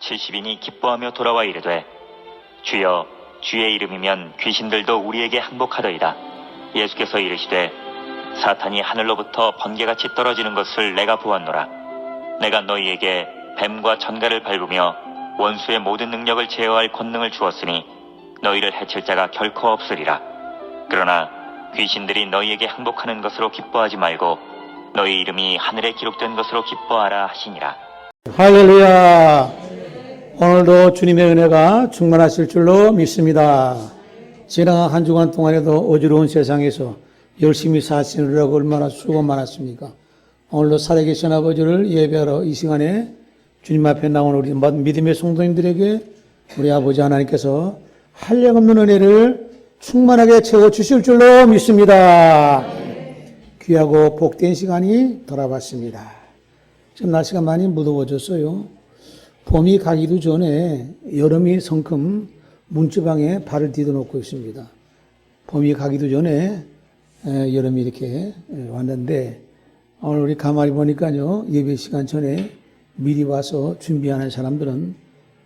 70인이 기뻐하며 돌아와 이르되 주여 주의 이름이면 귀신들도 우리에게 항복하더이다. 예수께서 이르시되 사탄이 하늘로부터 번개같이 떨어지는 것을 내가 보았노라. 내가 너희에게 뱀과 전갈을 밟으며 원수의 모든 능력을 제어할 권능을 주었으니 너희를 해칠 자가 결코 없으리라. 그러나 귀신들이 너희에게 항복하는 것으로 기뻐하지 말고 너희 이름이 하늘에 기록된 것으로 기뻐하라 하시니라. 할렐루야. 오늘도 주님의 은혜가 충만하실 줄로 믿습니다. 지난 한 주간 동안에도 어지러운 세상에서 열심히 사시느라고 얼마나 수고 많았습니까? 오늘도 살아계신 아버지를 예배하러 이 시간에 주님 앞에 나온 우리 믿음의 성도님들에게 우리 아버지 하나님께서 한량없는 은혜를 충만하게 채워주실 줄로 믿습니다. 귀하고 복된 시간이 돌아왔습니다. 지금 날씨가 많이 무더워졌어요. 봄이 가기도 전에 여름이 성큼 문지방에 발을 디뎌놓고 있습니다. 봄이 가기도 전에 여름이 이렇게 왔는데 오늘 우리 가만히 보니까요, 예배 시간 전에 미리 와서 준비하는 사람들은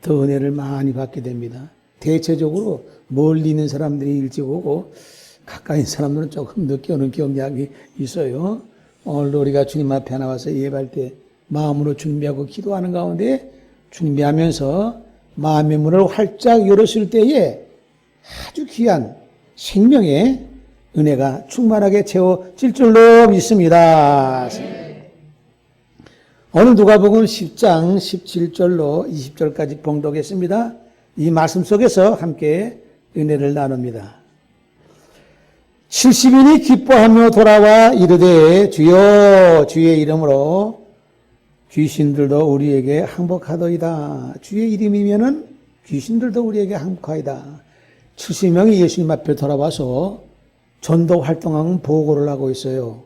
더 은혜를 많이 받게 됩니다. 대체적으로 멀리 있는 사람들이 일찍 오고 가까이 있는 사람들은 조금 늦게 오는 경향이 있어요. 오늘도 우리가 주님 앞에 나와서 예배할 때 마음으로 준비하고 기도하는 가운데 준비하면서 마음의 문을 활짝 열었을 때에 아주 귀한 생명의 은혜가 충만하게 채워질 줄로 믿습니다. 오늘 누가복음 10장 17절로 20절까지 봉독했습니다. 이 말씀 속에서 함께 은혜를 나눕니다. 70인이 기뻐하며 돌아와 이르되 주여 주의 이름으로 귀신들도 우리에게 항복하더이다. 주의 이름이면은 귀신들도 우리에게 항복하이다. 70명이 예수님 앞에 돌아와서 전도 활동하는 보고를 하고 있어요.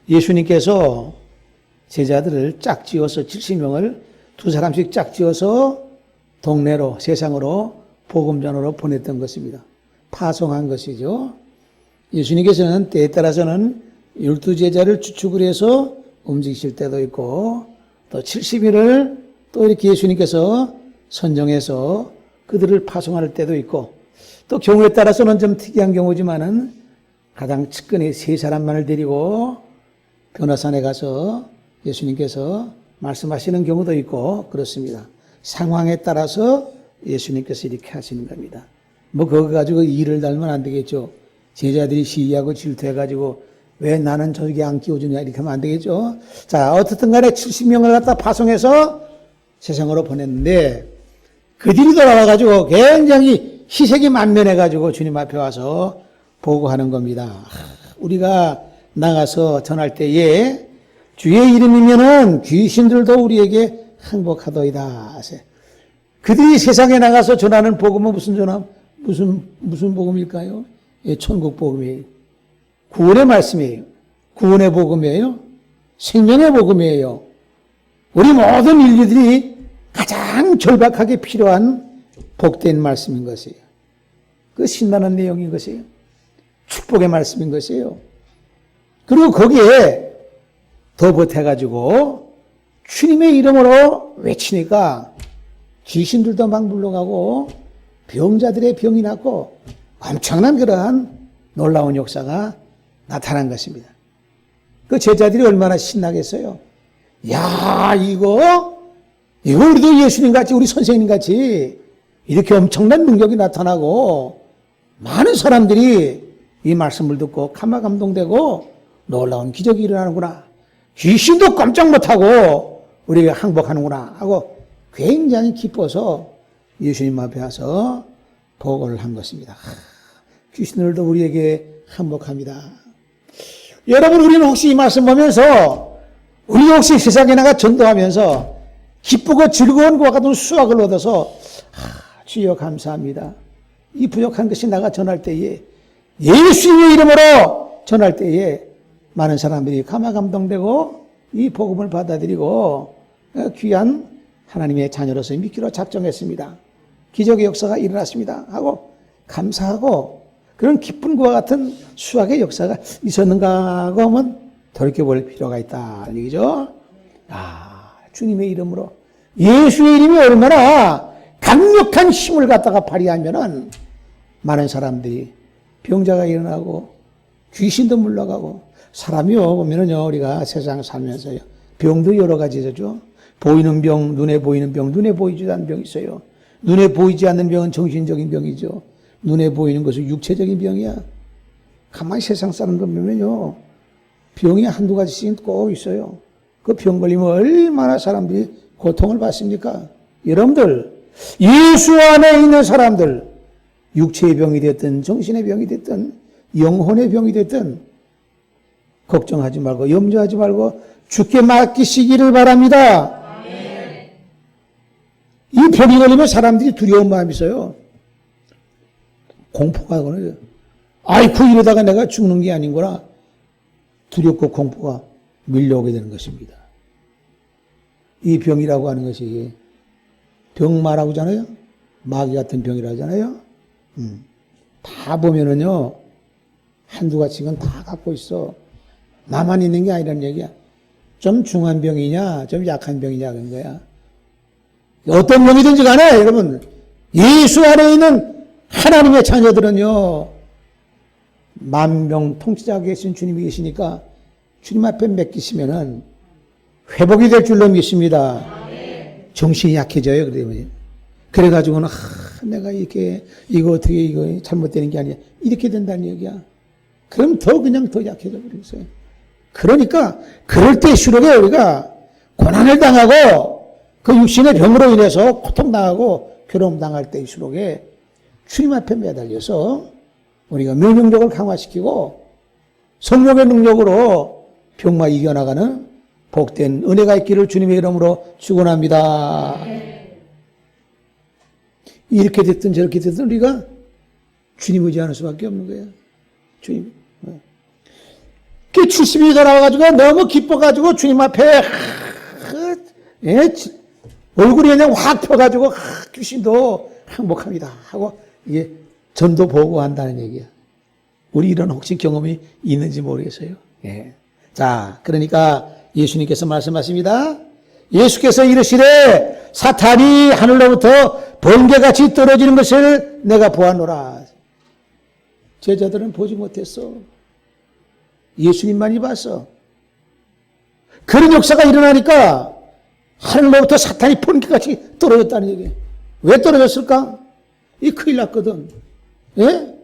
예수님께서 제자들을 짝지어서 70명을 두 사람씩 짝지어서 동네로 세상으로 복음전으로 보냈던 것입니다. 파송한 것이죠. 예수님께서는 때에 따라서는 12제자를 주축을 해서 움직이실 때도 있고 또 70일을 또 이렇게 예수님께서 선정해서 그들을 파송할 때도 있고 또 경우에 따라서는 좀 특이한 경우지만은 가장 측근의 세 사람만을 데리고 변화산에 가서 예수님께서 말씀하시는 경우도 있고 그렇습니다. 상황에 따라서 예수님께서 이렇게 하시는 겁니다. 뭐 그거 가지고 일을 달면 안 되겠죠. 제자들이 시기하고 질투해가지고 왜 나는 저기 안 끼워주냐 이렇게 하면 안 되겠죠. 자, 어떻든 간에 70명을 갖다 파송해서 세상으로 보냈는데 그들이 돌아와가지고 굉장히 희색이 만면해가지고 주님 앞에 와서 보고하는 겁니다. 우리가 나가서 전할 때에 주의 이름이면은 귀신들도 우리에게 항복하더이다. 그들이 세상에 나가서 전하는 복음은 무슨 복음일까요? 예, 천국 복음이에요. 구원의 말씀이에요. 구원의 복음이에요. 생명의 복음이에요. 우리 모든 인류들이 가장 절박하게 필요한 복된 말씀인 것이에요. 그 신나는 내용인 것이에요. 축복의 말씀인 것이에요. 그리고 거기에 더 보태가지고 주님의 이름으로 외치니까 귀신들도 막 물러가고 병자들의 병이 낫고 엄청난 그러한 놀라운 역사가 나타난 것입니다. 그 제자들이 얼마나 신나겠어요. 야, 이거 우리도 예수님 같이 우리 선생님 같이 이렇게 엄청난 능력이 나타나고 많은 사람들이 이 말씀을 듣고 감화감동되고 놀라운 기적이 일어나는구나. 귀신도 깜짝 못하고 우리가 항복하는구나 하고 굉장히 기뻐서 예수님 앞에 와서 보고를 한 것입니다. 귀신들도 우리에게 항복합니다. 여러분, 우리는 혹시 이 말씀 보면서 우리가 혹시 세상에 나가 전도하면서 기쁘고 즐거운 것과 같은 수확을 얻어서 주여 감사합니다. 이 부족한 것이 나가 전할 때에 예수님의 이름으로 전할 때에 많은 사람들이 감화감동되고 이 복음을 받아들이고 귀한 하나님의 자녀로서 믿기로 작정했습니다. 기적의 역사가 일어났습니다 하고 감사하고 그런 기쁜 것과 같은 수확의 역사가 있었는가 하고 하면 돌이켜볼 필요가 있다. 얘기죠. 주님의 이름으로 예수의 이름이 얼마나 강력한 힘을 갖다가 발휘하면은 많은 사람들이 병자가 일어나고 귀신도 물러가고 사람이요 보면은요 우리가 세상 살면서요 병도 여러 가지죠. 보이는 병, 눈에 보이는 병, 눈에 보이지 않는 병이 있어요. 눈에 보이지 않는 병은 정신적인 병이죠. 눈에 보이는 것은 육체적인 병이야. 가만히 세상 사람들 보면요 병이 한두 가지씩 꼭 있어요. 그 병 걸리면 얼마나 사람들이 고통을 받습니까? 여러분들 예수 안에 있는 사람들 육체의 병이 됐든 정신의 병이 됐든 영혼의 병이 됐든 걱정하지 말고 염려하지 말고 주께 맡기시기를 바랍니다. 이 병이 걸리면 사람들이 두려운 마음이 있어요. 공포가 걸려요. 아이고 이러다가 내가 죽는 게 아닌구나. 두렵고 공포가 밀려오게 되는 것입니다. 이 병이라고 하는 것이 병마라고 하잖아요. 마귀 같은 병이라고 하잖아요. 다 보면은요 한두 가지는 다 갖고 있어. 나만 있는 게 아니라는 얘기야. 좀 중한 병이냐 좀 약한 병이냐 그런 거야. 어떤 병이든지 간에 여러분 예수 안에 있는 하나님의 자녀들은요 만병통치자 계신 주님이 계시니까 주님 앞에 맡기시면은 회복이 될 줄로 믿습니다. 정신이 약해져요. 그래가지고는 내가 이렇게 이거 어떻게 이거 잘못되는 게 아니야 이렇게 된다는 얘기야. 그럼 그냥 더 약해져 버리겠어요. 그러니까 그럴 때일수록에 우리가 고난을 당하고 그 육신의 병으로 인해서 고통당하고 괴로움당할 때일수록에 주님 앞에 매달려서 우리가 면역력을 강화시키고 성령의 능력으로 병마 이겨나가는 복된 은혜가 있기를 주님의 이름으로 축원합니다. 이렇게 됐든 저렇게 됐든 우리가 주님 의지하는 수밖에 없는 거예요. 주님. 그 70일이 돌아와가지고 너무 기뻐가지고 주님 앞에 얼굴이 그냥 확 펴가지고 귀신도 항복합니다 하고 이게 전도 보고 한다는 얘기야. 우리 이런 혹시 경험이 있는지 모르겠어요. 예. 자, 그러니까 예수님께서 말씀하십니다. 예수께서 이르시되 사탄이 하늘로부터 번개같이 떨어지는 것을 내가 보았노라. 제자들은 보지 못했어. 예수님만이 봤어. 그런 역사가 일어나니까 하늘로부터 사탄이 번개같이 떨어졌다는 얘기예요. 왜 떨어졌을까? 이 큰일 났거든. 예?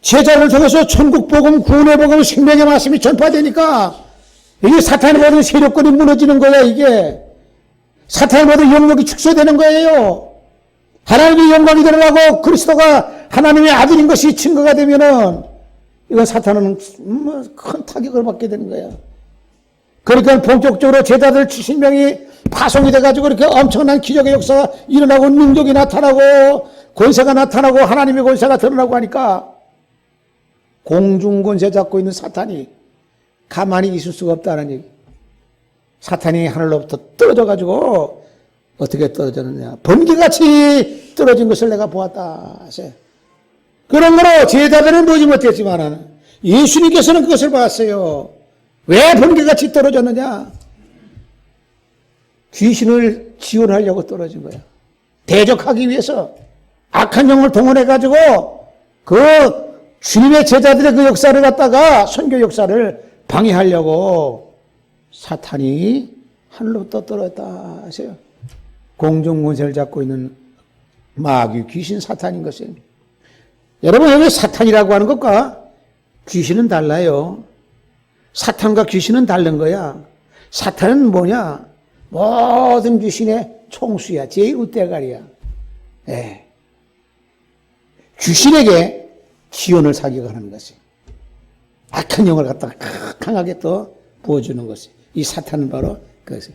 제자를 통해서 천국 복음, 구원의 복음, 생명의 말씀이 전파되니까 이게 사탄이 모든 세력권이 무너지는 거야, 이게. 사탄이 모든 영역이 축소되는 거예요. 하나님의 영광이 드러나고 그리스도가 하나님의 아들인 것이 증거가 되면은 이건 사탄은 큰 타격을 받게 되는 거야. 그러니까 본격적으로 제자들 70명이 파송이 돼가지고 이렇게 엄청난 기적의 역사가 일어나고 능력이 나타나고 권세가 나타나고 하나님의 권세가 드러나고 하니까 공중권세 잡고 있는 사탄이 가만히 있을 수가 없다는 얘기. 사탄이 하늘로부터 떨어져가지고 어떻게 떨어졌느냐. 번개같이 떨어진 것을 내가 보았다. 그런 거로 제자들은 보지 못했지만 예수님께서는 그것을 봤어요. 왜 번개같이 떨어졌느냐. 귀신을 지원하려고 떨어진 거야. 대적하기 위해서 악한 영을 동원해가지고 그 주님의 제자들의 그 역사를 갖다가 선교 역사를 방해하려고 사탄이 하늘로부터 떨어졌다 하세요. 공중권세를 잡고 있는 마귀 귀신 사탄인 것이에요. 여러분 여기 사탄이라고 하는 것과 귀신은 달라요. 사탄과 귀신은 다른 거야. 사탄은 뭐냐? 모든 귀신의 총수야. 제일 우대가리야. 예. 귀신에게 기원을 사격하는 것이. 악한 영을 갖다가 강하게 또 부어주는 것이. 이 사탄은 바로 그것이.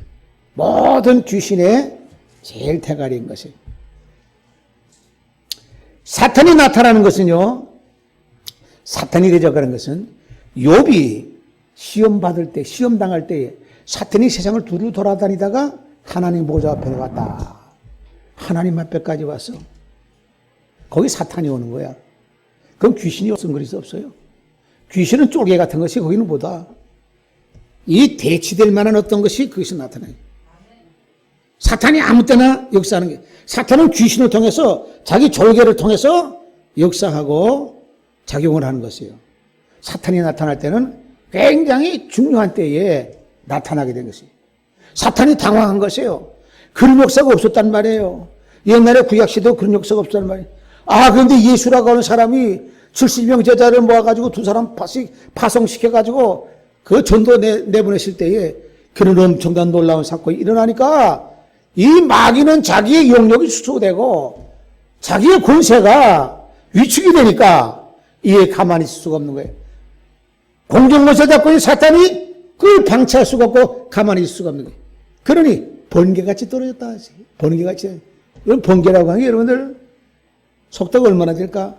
모든 귀신의 제일 대가리인 것이. 사탄이 나타나는 것은요. 사탄이 대적하는 것은 욥이 시험 받을 때, 시험 당할 때 사탄이 세상을 두루 돌아다니다가 하나님 보좌 앞에 왔다. 하나님 앞에까지 왔어. 거기 사탄이 오는 거야. 그럼 귀신이 없은 그릇이 없어요. 귀신은 쫄개 같은 것이 거기는 보다. 이 대치될 만한 어떤 것이 거기서 나타나요. 사탄이 아무 때나 역사하는 게, 사탄은 귀신을 통해서 자기 졸개를 통해서 역사하고 작용을 하는 것이에요. 사탄이 나타날 때는 굉장히 중요한 때에 나타나게 된 것이에요. 사탄이 당황한 것이에요. 그런 역사가 없었단 말이에요. 옛날에 구약시대도 그런 역사가 없었단 말이에요. 아, 그런데 예수라고 하는 사람이 70명 제자를 모아가지고 두 사람 파송시켜가지고 그 전도 내보냈을 때에 그런 엄청난 놀라운 사건이 일어나니까 이 마귀는 자기의 영역이 수소되고 자기의 권세가 위축이 되니까 이에 가만히 있을 수가 없는 거예요. 공정권세 잡고 있는 사탄이 그걸 방치할 수가 없고 가만히 있을 수가 없는 거예요. 그러니 번개같이 떨어졌다 하지. 번개같이. 이건 번개라고 하는 게 여러분들 속도가 얼마나 될까?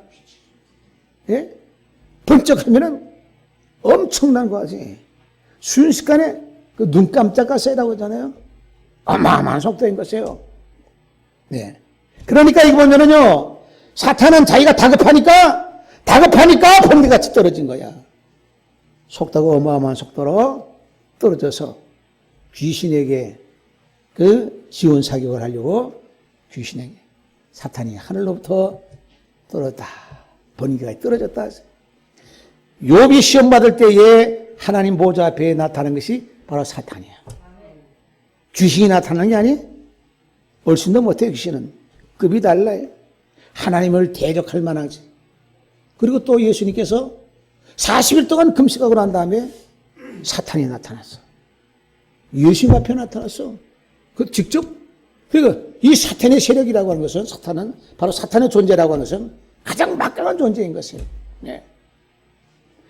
예? 번쩍하면은 엄청난 거 하지. 순식간에 그 눈 깜짝할 새라고 하잖아요. 어마어마한 속도인 것이에요. 네. 그러니까 이거 보면은요, 사탄은 자기가 다급하니까 번개같이 떨어진 거야. 속도가 어마어마한 속도로 떨어져서 귀신에게 그 지원 사격을 하려고 귀신에게 사탄이 하늘로부터 떨어졌다. 번개가 떨어졌다. 욥이 시험 받을 때에 하나님 보좌 앞에 나타나는 것이 바로 사탄이야. 귀신이 나타나는 게 아니? 얼씬도 못해. 귀신은 급이 달라요. 하나님을 대적할 만하지. 그리고 또 예수님께서 40일 동안 금식하고 난 다음에 사탄이 나타났어. 예수님 앞에 나타났어. 그 직접. 그러니까 이 사탄의 세력이라고 하는 것은, 사탄은 바로 사탄의 존재라고 하는 것은 가장 막강한 존재인 것이에요. 네.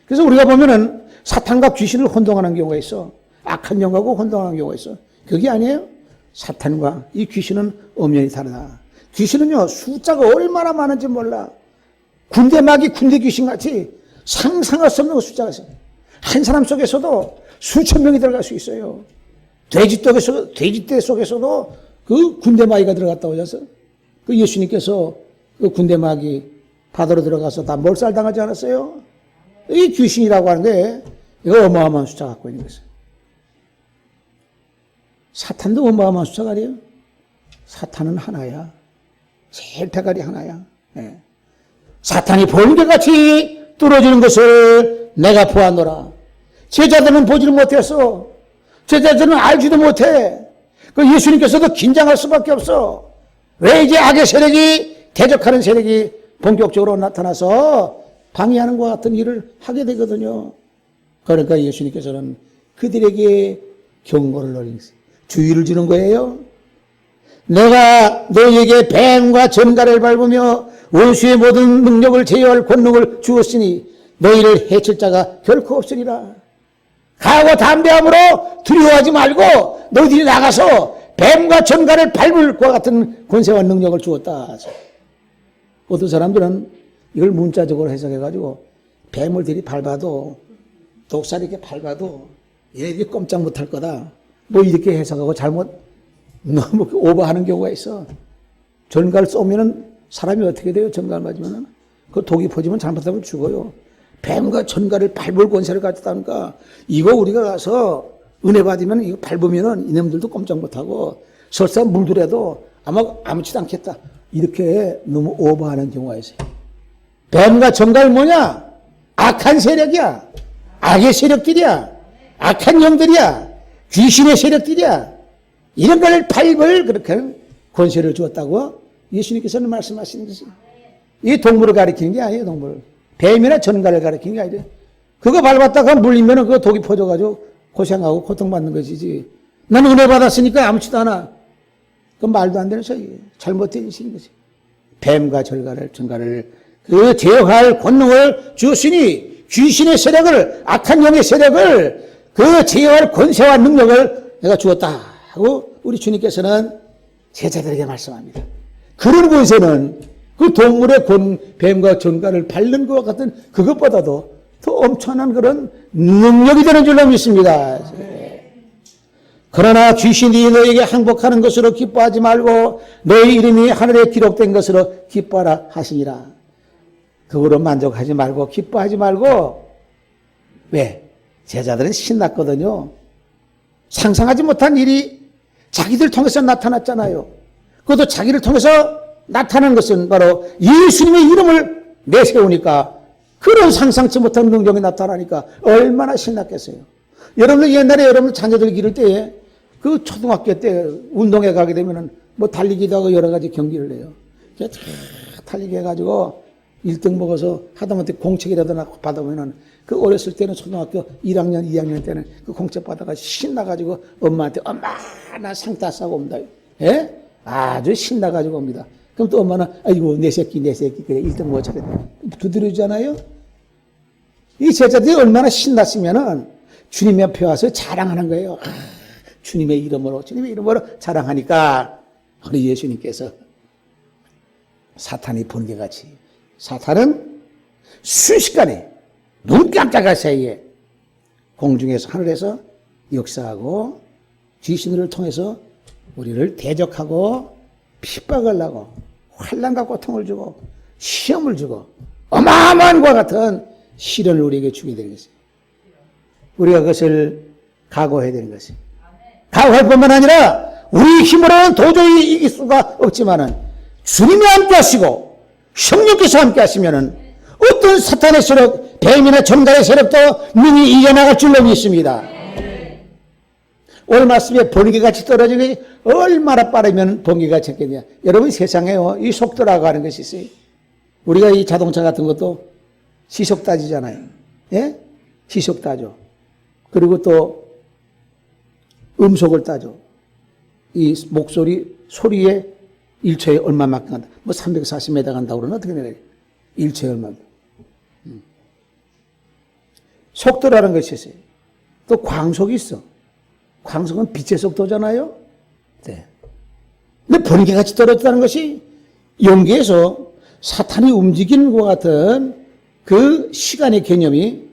그래서 우리가 보면은 사탄과 귀신을 혼동하는 경우가 있어. 악한 영하고 혼동하는 경우가 있어. 그게 아니에요. 사탄과 이 귀신은 엄연히 다르다. 귀신은요, 숫자가 얼마나 많은지 몰라. 군대막이 군대 귀신같이 상상할 수 없는 숫자가 있어요. 한 사람 속에서도 수천 명이 들어갈 수 있어요. 돼지떼 속에서도 그 군대마귀가 들어갔다고 하셔서 그 예수님께서 그 군대마귀 바다로 들어가서 다 몰살당하지 않았어요? 이 귀신이라고 하는 게 이거 어마어마한 숫자 갖고 있는 것이에요. 사탄도 어마어마한 숫자가 아니에요. 사탄은 하나야. 제일 대가리 하나야. 네. 사탄이 번개같이 뚫어지는 것을 내가 보았노라. 제자들은 보지를 못했어. 제자들은 알지도 못해. 그 예수님께서도 긴장할 수밖에 없어. 왜 이제 악의 세력이, 대적하는 세력이 본격적으로 나타나서 방해하는 것 같은 일을 하게 되거든요. 그러니까 예수님께서는 그들에게 경고를 내린 주의를 주는 거예요. 내가 너희에게 뱀과 전갈을 밟으며 원수의 모든 능력을 제어할 권능을 주었으니 너희를 해칠 자가 결코 없으리라. 가고 담대함으로 두려워하지 말고 너희들이 나가서 뱀과 전갈을 밟을 것 같은 권세와 능력을 주었다. 어떤 사람들은 이걸 문자적으로 해석해가지고 뱀을 들이밟아도 독살 이렇게 밟아도 얘네들이 꼼짝 못할 거다. 뭐 이렇게 해석하고 잘못 너무 오버하는 경우가 있어. 전갈 쏘면은 사람이 어떻게 돼요? 전갈 맞으면은 그 독이 퍼지면 잘못하면 죽어요. 뱀과 전갈을 밟을 권세를 가졌다니까 이거 우리가 가서 은혜 받으면 이거 밟으면은 이놈들도 꼼짝 못하고 설사 물들여도 아마 아무렇지도 않겠다. 이렇게 너무 오버하는 경우가 있어요. 뱀과 전갈 뭐냐? 악한 세력이야. 악의 세력들이야. 악한 영들이야. 귀신의 세력들이야. 이런 걸 밟을 그렇게 권세를 주었다고 예수님께서는 말씀하시는 것이. 이 동물을 가리키는 게 아니에요, 동물을. 뱀이나 전갈을 가리키는 게 아니에요. 그거 밟았다가 물리면은 그거 독이 퍼져가지고 고생하고 고통받는 것이지. 나는 은혜 받았으니까 아무렇지도 않아. 그건 말도 안 되는 소리예요. 잘못된 인식인 거지. 뱀과 전갈을 그 제어할 권능을 주었으니 귀신의 세력을, 악한 영의 세력을 그 제어할 권세와 능력을 내가 주었다 하고 우리 주님께서는 제자들에게 말씀합니다. 그런 권세는 그 동물의 뱀과 전갈을 밟는 것 같은 그것보다도 더 엄청난 그런 능력이 되는 줄로 믿습니다. 그러나 귀신이 너에게 항복하는 것으로 기뻐하지 말고 너희 이름이 하늘에 기록된 것으로 기뻐하라 하시니라. 그거로 만족하지 말고 기뻐하지 말고. 왜? 제자들은 신났거든요. 상상하지 못한 일이 자기들 통해서 나타났잖아요. 그것도 자기를 통해서 나타나는 것은 바로 예수님의 이름을 내세우니까 그런 상상치 못한 능력이 나타나니까 얼마나 신났겠어요. 여러분들 옛날에 여러분 자녀들 기를 때에 그 초등학교 때 운동회 가게 되면은 뭐 달리기도 하고 여러 가지 경기를 해요. 달리기 해가지고 1등 먹어서 하다못해 공책이라도 받아보면은 그 어렸을 때는 초등학교 1학년, 2학년 때는 그 공책 받아가 신나가지고 엄마한테 엄마 나 상 따싸고 옵니다. 예? 아주 신나가지고 옵니다. 그럼 또 엄마는 아이고 내 새끼 그래 1등 못 차게 두드려주잖아요. 이 제자들이 얼마나 신났으면은 주님 옆에 와서 자랑하는 거예요. 주님의 이름으로 자랑하니까 우리 예수님께서 사탄이 번개같이 사탄은 순식간에 눈 깜짝할 사이에 공중에서 하늘에서 역사하고 귀신들을 통해서 우리를 대적하고 핍박을 하고 환난과 고통을 주고 시험을 주고 어마어마한 것과 같은 시련을 우리에게 주게 되는 것이에요. 우리가 그것을 각오해야 되는 것이에요. 각오할 뿐만 아니라 우리 힘으로는 도저히 이길 수가 없지만은 주님이 함께 하시고 성령께서 함께 하시면은 어떤 사탄의 세력, 뱀이나 정갈의 세력도 능히 이겨나갈 줄로 믿습니다. 오늘 말씀에 번개같이 떨어지는 것이 얼마나 빠르면 번개가 쳤겠냐. 여러분 세상에요 이 속도라고 하는 것이 있어요. 우리가 이 자동차 같은 것도 시속 따지잖아요. 예? 시속 따죠. 그리고 또 음속을 따죠. 이 목소리 소리에 1초에 얼마만큼 간다. 뭐 340m 간다고 그러나 어떻게 되나? 1초에 얼마. 속도라는 것이 있어요. 또 광속이 있어. 광속은 빛의 속도잖아요. 네. 근데 번개같이 떨어졌다는 것이 연기에서 사탄이 움직이는 것 같은 그 시간의 개념이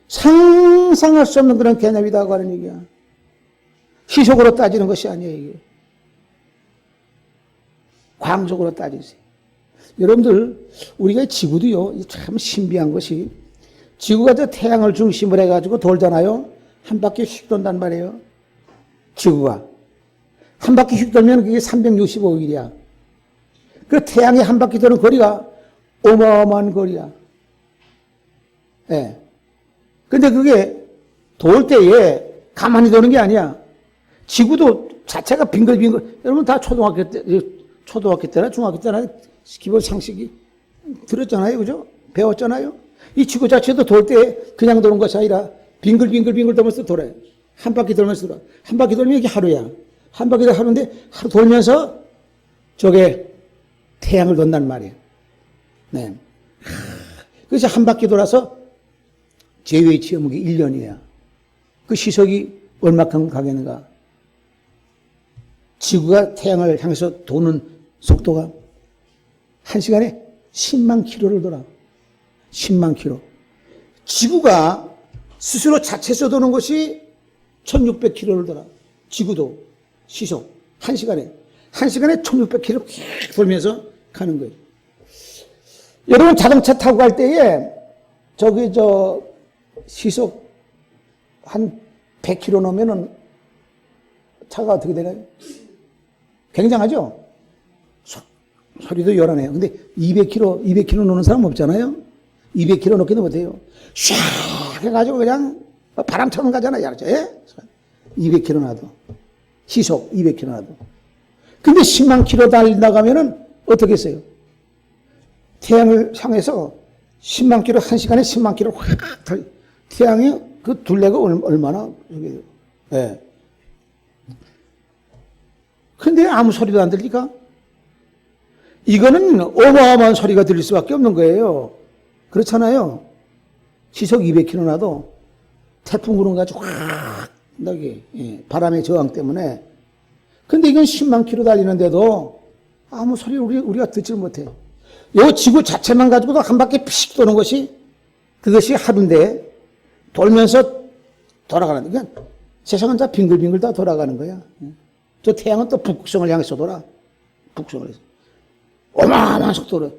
상상할 수 없는 그런 개념이라고 하는 얘기야. 시속으로 따지는 것이 아니에요, 이게. 광속으로 따지세요. 여러분들, 우리가 지구도요, 참 신비한 것이 지구가 저 태양을 중심으로 해가지고 돌잖아요. 한 바퀴 휙 돈단 말이에요. 지구가. 한 바퀴 휙 돌면 그게 365일이야. 그 태양이 한 바퀴 도는 거리가 어마어마한 거리야. 예. 네. 근데 그게 돌 때에 가만히 도는 게 아니야. 지구도 자체가 빙글빙글. 여러분 다 초등학교 때나 중학교 때나 기본 상식이 들었잖아요. 그죠? 배웠잖아요. 이 지구 자체도 돌 때 그냥 도는 것이 아니라 빙글빙글 돌면서 돌아요. 한 바퀴 돌면서 돌아. 한 바퀴 돌면 이게 하루야. 한 바퀴 하루인데 하루 돌면서 저게 태양을 돈단 말이에요. 네. 그래서 한 바퀴 돌아서 제외의 지어먹이 1년이야. 그 시속이 얼마큼 가겠는가? 지구가 태양을 향해서 도는 속도가 1시간에 10만 킬로를 돌아. 10만 킬로. 지구가 스스로 자체에서 도는 것이 1600킬로를 돌아. 지구도 시속 1시간에 1600킬로 휙 돌면서 가는 거예요. 여러분 자동차 타고 갈 때에 시속 한 100킬로 넘으면은 차가 어떻게 되나요? 굉장하죠? 소리도 요란해요. 근데 200킬로 노는 사람 없잖아요? 200킬로 넘기도 못해요. 샥 해가지고 그냥 바람처럼 가잖아요. 알죠? 예? 200킬로 나도. 시속 200킬로 나도. 근데 10만 킬로 달린다 가면은 어떻게 했어요? 태양을 향해서 10만 킬로, 1시간에 10만 킬로 확 달려. 태양이 그 둘레가 얼마나, 예. 근데 아무 소리도 안 들리까? 이거는 어마어마한 소리가 들릴 수밖에 없는 거예요. 그렇잖아요. 시속 200km 나도 태풍 구름 가지고 확 나게, 예, 바람의 저항 때문에. 근데 이건 10만 킬로 달리는데도 아무 소리 우리가 듣질 못해. 요 지구 자체만 가지고도 한 바퀴 픽 도는 그것이 하루인데 돌면서 돌아가는 거야. 세상은 다 빙글빙글 다 돌아가는 거야. 저 태양은 또 북극성을 향해서 돌아. 북극성을 해서. 어마어마한 속도로.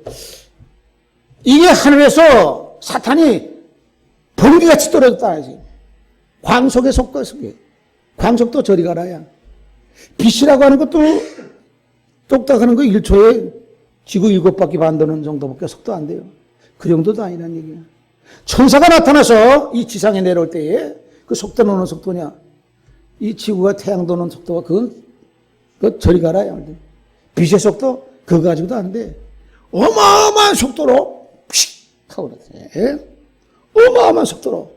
이게 하늘에서 사탄이 번개같이 떨어졌다. 광속의 속도 속에. 광속도 저리 가라야. 빛이라고 하는 것도 똑딱하는 거 1초에 지구 7바퀴 반도는 정도밖에 속도 안 돼요. 그 정도도 아니란 얘기야. 천사가 나타나서 이 지상에 내려올 때에 그 속도는 어느 속도냐? 이 지구가 태양 도는 속도가 그건 저리 가라야. 빛의 속도 그거 가지고도 안 돼. 어마어마한 속도로 픽 하고 그러지. 어마어마한 속도로.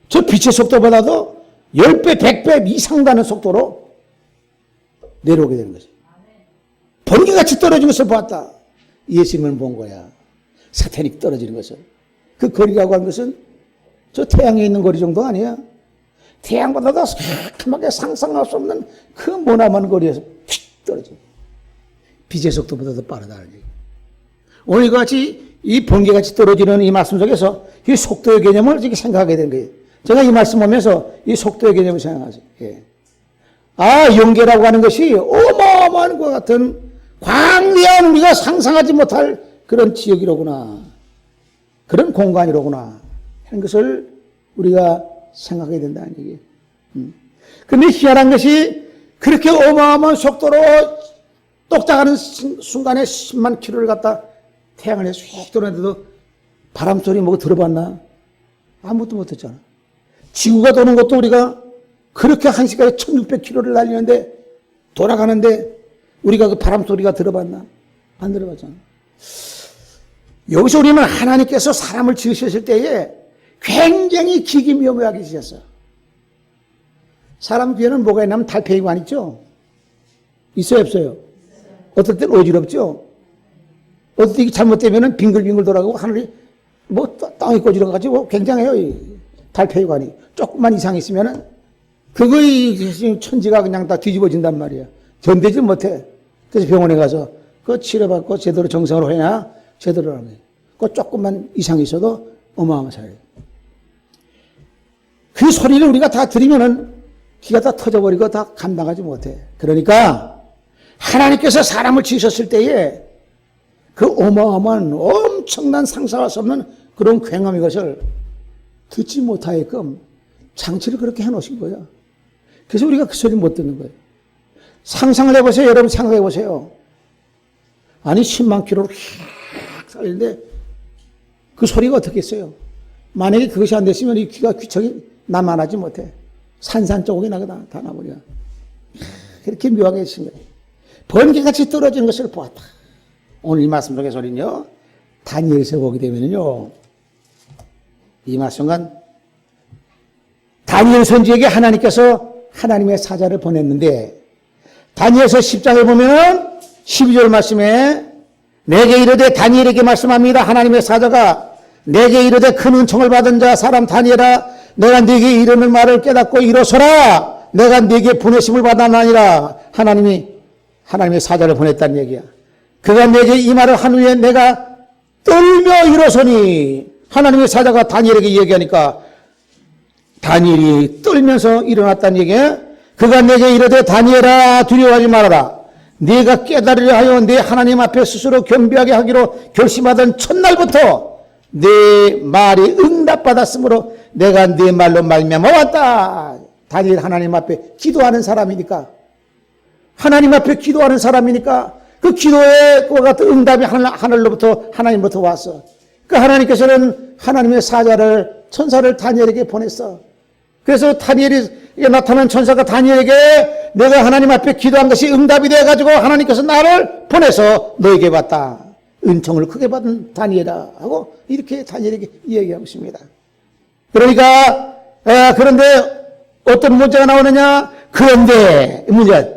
저 빛의 속도보다도 10배, 100배 이상 가는 속도로 내려오게 되는 거지. 번개같이 떨어진 것을 보았다. 예수님을 본 거야. 사탄이 떨어지는 것을. 그 거리라고 하는 것은 저 태양에 있는 거리 정도 아니야. 태양보다도 까맣게 상상할 수 없는 그 머나먼 거리에서 휙 떨어져. 빛의 속도보다도 빠르다는 얘기. 오늘 이거 같이 이 번개같이 떨어지는 이 말씀 속에서 이 속도의 개념을 이렇게 생각하게 된 거예요. 제가 이 말씀 보면서 이 속도의 개념을 생각하세요. 예. 아, 영계라고 하는 것이 어마어마한 것 같은 광대한 우리가 상상하지 못할 그런 지역이로구나. 그런 공간이로구나. 하는 것을 우리가 생각하게 된다는 얘기예요. 근데 희한한 것이 그렇게 어마어마한 속도로 똑딱하는 순간에 10만 킬로를 갖다 태양 안에 쑥 도는데도 바람 소리 뭐 들어봤나? 아무것도 못 했잖아. 지구가 도는 것도 우리가 그렇게 한 시간에 1600킬로를 날리는데 돌아가는데 우리가 그 바람 소리가 들어봤나? 안 들어봤잖아. 여기서 우리는 하나님께서 사람을 지으셨을 때에 굉장히 기기묘묘하게 지었어요. 사람 귀에는 뭐가 있냐면 달팽이관 있죠? 있어요, 없어요? 어떨 땐 어지럽죠? 어떨 때 잘못되면 빙글빙글 돌아가고 하늘이 뭐 땅이 꼬지러가지고 굉장해요. 이 달팽이관이. 조금만 이상 있으면은 그거 천지가 그냥 다 뒤집어진단 말이야. 견디지 못해. 그래서 병원에 가서 그거 치료받고 제대로 정상으로 해야 제대로 하는 거예요. 그 조금만 이상 있어도 어마어마한 사례. 그 소리를 우리가 다 들으면은 귀가 다 터져버리고 다 감당하지 못해. 그러니까 하나님께서 사람을 지으셨을 때에 그 어마어마한 엄청난 상상할 수 없는 그런 굉함의 것을 듣지 못하게끔 장치를 그렇게 해놓으신 거야. 그래서 우리가 그 소리 못 듣는 거예요. 상상을 해보세요. 여러분 생각해 보세요. 아니 10만 킬로로 휙 살리는데 그 소리가 어떻겠어요? 만약에 그것이 안 됐으면 이 귀가 귀척이 나만하지 못해. 산산조각이 다 나버려. 그렇게 묘하게 해주신 거예요. 번개같이 떨어지는 것을 보았다. 오늘 이 말씀 속의 소리는요. 다니엘서 보게 되면요. 이 말씀은 다니엘 선지에게 하나님께서 하나님의 사자를 보냈는데 다니엘서 10장에 보면 12절 말씀에 내게 이르되 다니엘에게 말씀합니다. 하나님의 사자가 내게 이르되 큰 은총을 받은 자 사람 다니엘아 내가 네게 이르는 말을 깨닫고 일어서라. 내가 네게 보내심을 받았나니라. 하나님의 사자를 보냈다는 얘기야. 그가 내게 이 말을 한 후에 내가 떨며 일어서니 하나님의 사자가 다니엘에게 얘기하니까 다니엘이 떨면서 일어났다는 얘기야. 그가 내게 이르되 다니엘아 두려워하지 말아라. 네가 깨달으려 하여 네 하나님 앞에 스스로 겸비하게 하기로 결심하던 첫날부터 네 말이 응답받았으므로 내가 네 말로 말미암아 왔다. 다니엘 하나님 앞에 기도하는 사람이니까 하나님 앞에 기도하는 사람이니까 그 기도에 그와 같은 응답이 하늘로부터 하나님부터 왔어. 그 하나님께서는 하나님의 사자를 천사를 다니엘에게 보냈어. 그래서 다니엘에게 나타난 천사가 다니엘에게 내가 하나님 앞에 기도한 것이 응답이 돼가지고 하나님께서 나를 보내서 너에게 왔다. 은총을 크게 받은 다니엘아 하고 이렇게 다니엘에게 이야기하고 있습니다. 그러니까 그런데 어떤 문제가 나오느냐? 그런데 문제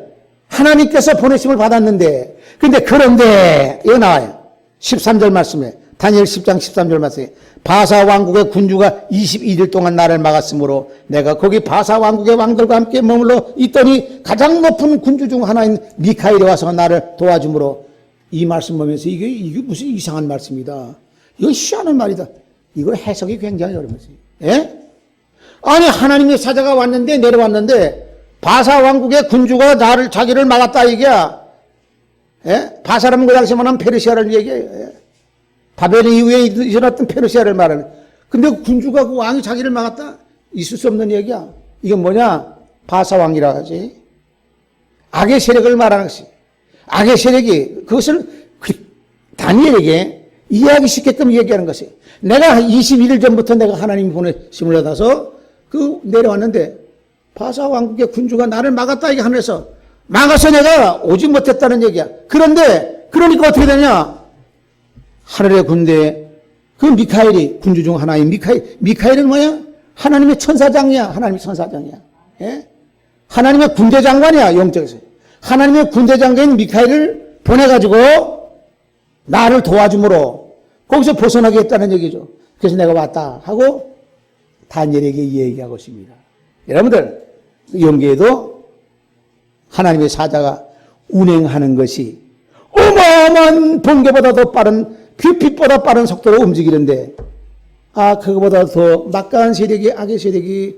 하나님께서 보내심을 받았는데 근데 그런데 이거 나와요. 13절 말씀에 다니엘 10장 13절 말씀에 바사 왕국의 군주가 22일 동안 나를 막았으므로 내가 거기 바사 왕국의 왕들과 함께 머물러 있더니 가장 높은 군주 중 하나인 미카엘이 와서 나를 도와주므로 이 말씀 보면서 이게 무슨 이상한 말씀이다. 이거 희한한 말이다. 이거 해석이 굉장히 어려워요. 예? 아니 하나님의 사자가 왔는데 내려왔는데 바사 왕국의 군주가 자기를 막았다 이게야. 예? 바사라는 그 당시에 말하면 페르시아를 얘기해요. 예? 바벨 이후에 일어났던 페르시아를 말하는. 근데 군주가 그 왕이 자기를 막았다? 있을 수 없는 얘기야. 이건 뭐냐? 바사 왕이라 하지. 악의 세력을 말하는 것이. 악의 세력이 그것을 다니엘에게 이해하기 쉽게끔 얘기하는 것이. 내가 21일 전부터 내가 하나님 보내심을 받아서 내려왔는데 바사 왕국의 군주가 나를 막았다 이게 하늘에서 막아서 내가 오지 못했다는 얘기야. 그런데 그러니까 어떻게 되냐? 하늘의 군대 그 미카엘이 군주 중 하나인 미카엘은 뭐야? 하나님의 천사장이야. 하나님의 천사장이야. 예? 하나님의 군대 장관이야. 영적에서. 하나님의 군대 장관인 미카엘을 보내가지고 나를 도와줌으로 거기서 벗어나게 했다는 얘기죠. 그래서 내가 왔다 하고 다니엘에게 이 얘기하고 있습니다. 여러분들 영계에도 하나님의 사자가 운행하는 것이 어마어마한 번개보다도 빠른 빛보다 빠른 속도로 움직이는데 그거보다 더 막강한 세력이 악의 세력이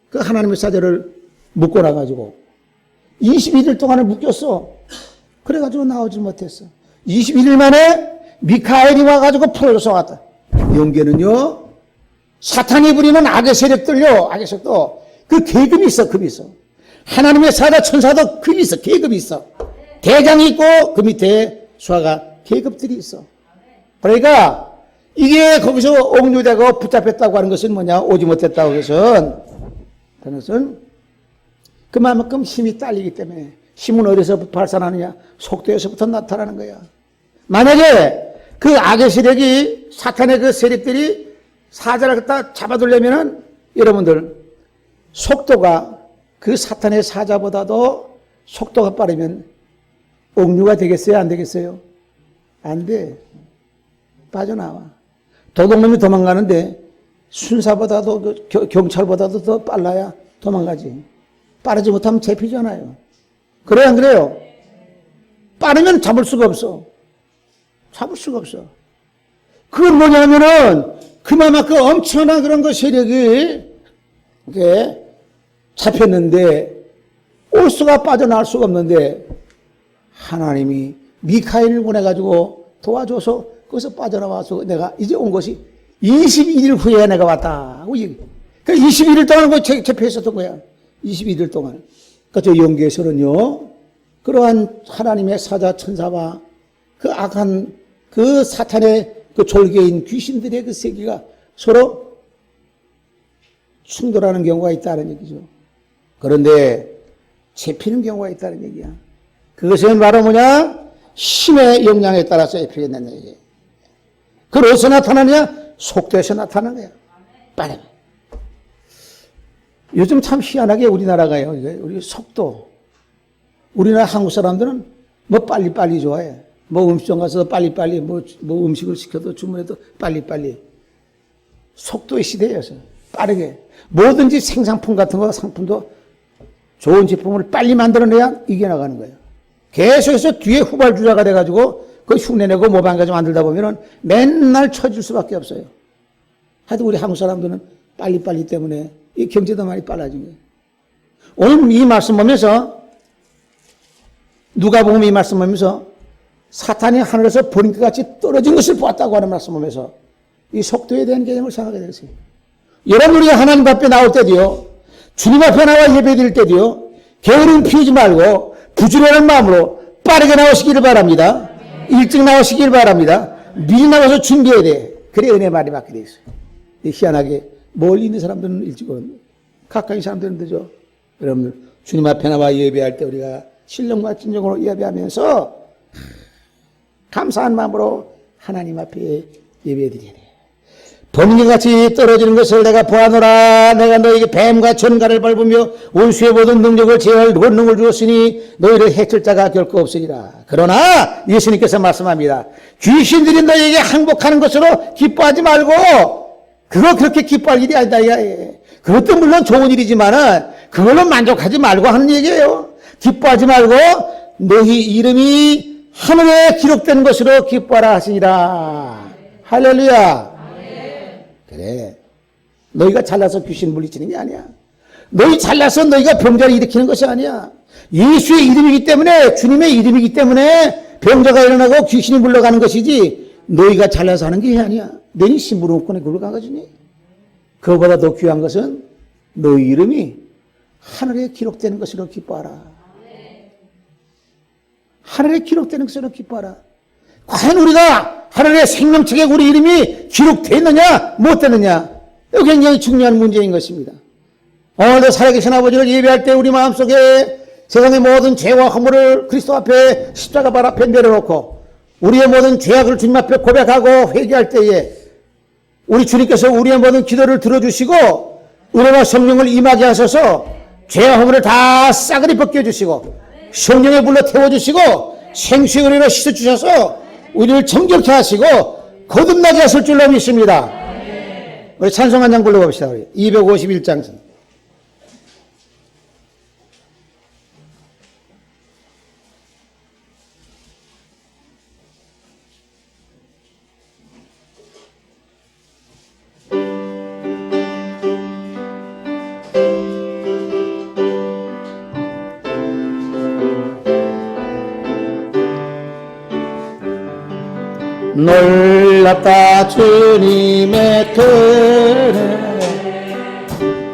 그 하나님의 사자를 묶어놔가지고 21일 동안을 묶였어. 그래가지고 나오지 못했어. 21일 만에 미카엘이 와가지고 풀어줘서 왔다. 영계는요 사탄이 부리는 악의 세력들요 악의 세력도 그 계급이 있어. 급이 있어. 하나님의 사자 천사도 급이 있어. 계급이 있어. 대장이 있고 그 밑에 수하가 계급들이 있어. 그러니까 이게 거기서 옥류되고 붙잡혔다고 하는 것은 뭐냐? 오지 못했다고 해서 그것은 그만큼 힘이 딸리기 때문에 힘은 어디서부터 발산하느냐? 속도에서부터 나타나는 거야. 만약에 그 악의 세력이 사탄의 그 세력들이 사자를 갖다 잡아두려면은 여러분들 속도가 그 사탄의 사자보다도 속도가 빠르면 옥류가 되겠어요? 안 되겠어요? 안 돼. 빠져나와. 도둑놈이 도망가는데 순사보다도 경찰보다도 더 빨라야 도망가지. 빠르지 못하면 잡히잖아요. 그래요 안 그래요? 빠르면 잡을 수가 없어. 잡을 수가 없어. 그건 뭐냐면은 그만큼 엄청난 그런 그 세력이 이렇게 잡혔는데 올 수가 빠져나올 수가 없는데 하나님이 미카엘을 보내가지고 도와줘서 거기서 빠져나와서 내가 이제 온 것이 21일 후에 내가 왔다. 그 21일 동안 잡혀 있었던 거야. 21일 동안. 그러니까 저 영계에서는요, 그러한 하나님의 사자 천사와 그 악한 그 사탄의 그 졸개인 귀신들의 그 세계가 서로 충돌하는 경우가 있다는 얘기죠. 그런데 잡히는 경우가 있다는 얘기야. 그것은 바로 뭐냐? 힘의 영향에 따라서 잡히게 된다는 얘기야. 그걸 어디서 나타나냐? 속도에서 나타나는 거야. 빠르게. 요즘 참 희한하게 우리나라가요. 우리 속도. 우리나라 한국 사람들은 뭐 빨리빨리 좋아해. 뭐 음식점 가서 빨리빨리 뭐 음식을 시켜도 주문해도 빨리빨리. 속도의 시대여서 빠르게. 뭐든지 생산품 같은 거 상품도 좋은 제품을 빨리 만들어내야 이겨나가는 거예요. 계속해서 뒤에 후발주자가 돼가지고 그 흉내내고 모방까지 만들다 보면은 맨날 처질 수밖에 없어요. 하여튼 우리 한국 사람들은 빨리빨리 때문에 이 경제도 많이 빨라진 거예요. 오늘 이 말씀 보면서 누가복음 이 말씀 보면서 사탄이 하늘에서 번개같이 떨어진 것을 보았다고 하는 말씀 보면서 이 속도에 대한 개념을 생각하게 되었어요. 여러분 우리가 하나님 앞에 나올 때도요. 주님 앞에 나와 예배드릴 때도요. 게으름 피우지 말고 부지런한 마음으로 빠르게 나오시기를 바랍니다. 일찍 나오시기를 바랍니다. 미리 나와서 준비해야 돼. 그래 은혜 많이 받게 돼 있어요. 희한하게 멀리 있는 사람들은 일찍 오는데 가까이 있는 사람들은 늦어. 여러분들 주님 앞에 나와 예배할 때 우리가 신령과 진정으로 예배하면서 감사한 마음으로 하나님 앞에 예배드려야 돼. 번개같이 떨어지는 것을 내가 보아노라. 내가 너에게 뱀과 전갈을 밟으며 원수의 모든 능력을 제할 권능을 주었으니 너희를 해칠 자가 결코 없으리라. 그러나 예수님께서 말씀합니다. 귀신들이 너에게 항복하는 것으로 기뻐하지 말고 그거 그렇게 기뻐할 일이 아니다. 그것도 물론 좋은 일이지만 그걸로 만족하지 말고 하는 얘기예요. 기뻐하지 말고 너희 이름이 하늘에 기록된 것으로 기뻐하라 하시니라. 할렐루야. 그래. 너희가 잘나서 귀신 물리치는 게 아니야. 너희 잘나서 너희가 병자를 일으키는 것이 아니야. 예수의 이름이기 때문에, 주님의 이름이기 때문에 병자가 일어나고 귀신이 물러가는 것이지 너희가 잘나서 하는 게 아니야. 너희 심부름꾼에 그걸 가가지니. 그거보다 더 귀한 것은 너희 이름이 하늘에 기록되는 것으로 기뻐하라. 하늘에 기록되는 것으로 기뻐하라. 과연 우리가 하늘의 생명책에 우리 이름이 기록되느냐 못 되느냐, 이거 굉장히 중요한 문제인 것입니다. 오늘도 살아계신 아버지를 예배할 때 우리 마음속에 세상의 모든 죄와 허물을 그리스도 앞에 십자가 발 앞에 내려놓고 우리의 모든 죄악을 주님 앞에 고백하고 회개할 때에 우리 주님께서 우리의 모든 기도를 들어주시고 은혜와 성령을 임하게 하셔서 죄와 허물을 다 싸그리 벗겨주시고 성령의 불로 태워주시고 생수의 은혜로 씻어주셔서 우리를 정결케 하시고 거듭나게 하실 줄로 믿습니다. 우리 찬송 한 장 불러봅시다. 우리 251장. 놀랍다 주님의 은혜,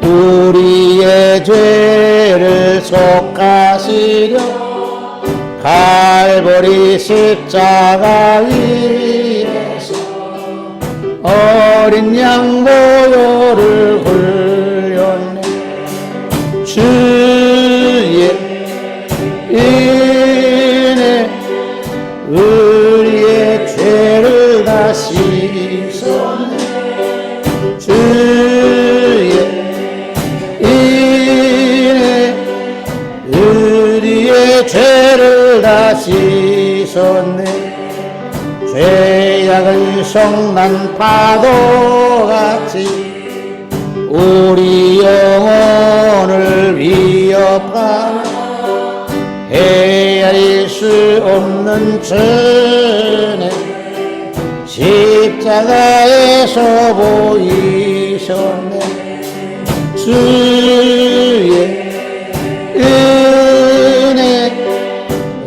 우리의 죄를 속하시려 갈보리 십자가 위에서 어린 양 보혈을 흘렸네. 주의 은혜 우리의 죄를 다 씻었네. 주의 은혜 우리의 죄를 다 씻었네. 죄악을 성난 파도같이 우리 영혼을 위협하며 헤아릴 수 없는 전에 십자가에서 보이셨네. 주의 은혜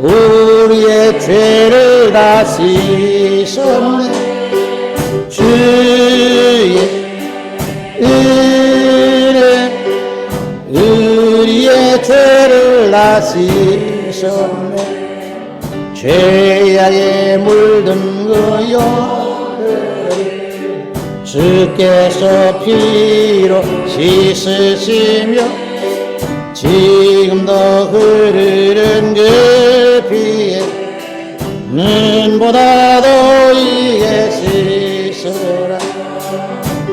우리의 죄를 다 씻었네. 주의 은혜 우리의 죄를 다 씻었네. 죄악에 물든 그 영혼을 주께서 피로 씻으시며 지금도 흐르는 그 피에 눈보다도 이게 씻으라.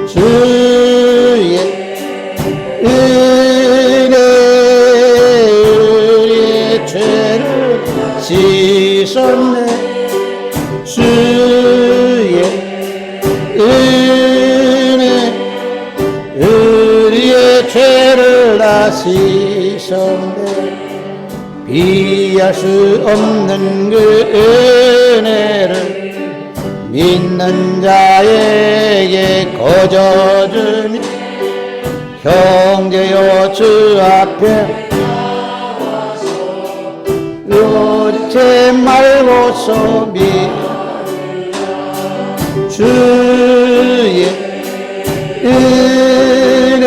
주의 은혜 우리의 죄를 씻었네. 주의 은혜 우리의 죄를 다 씻었네. 비할 수 없는 그 은혜를 믿는 자에게 거저주니 형제여 주 앞에 요리치 말고서 주의 은혜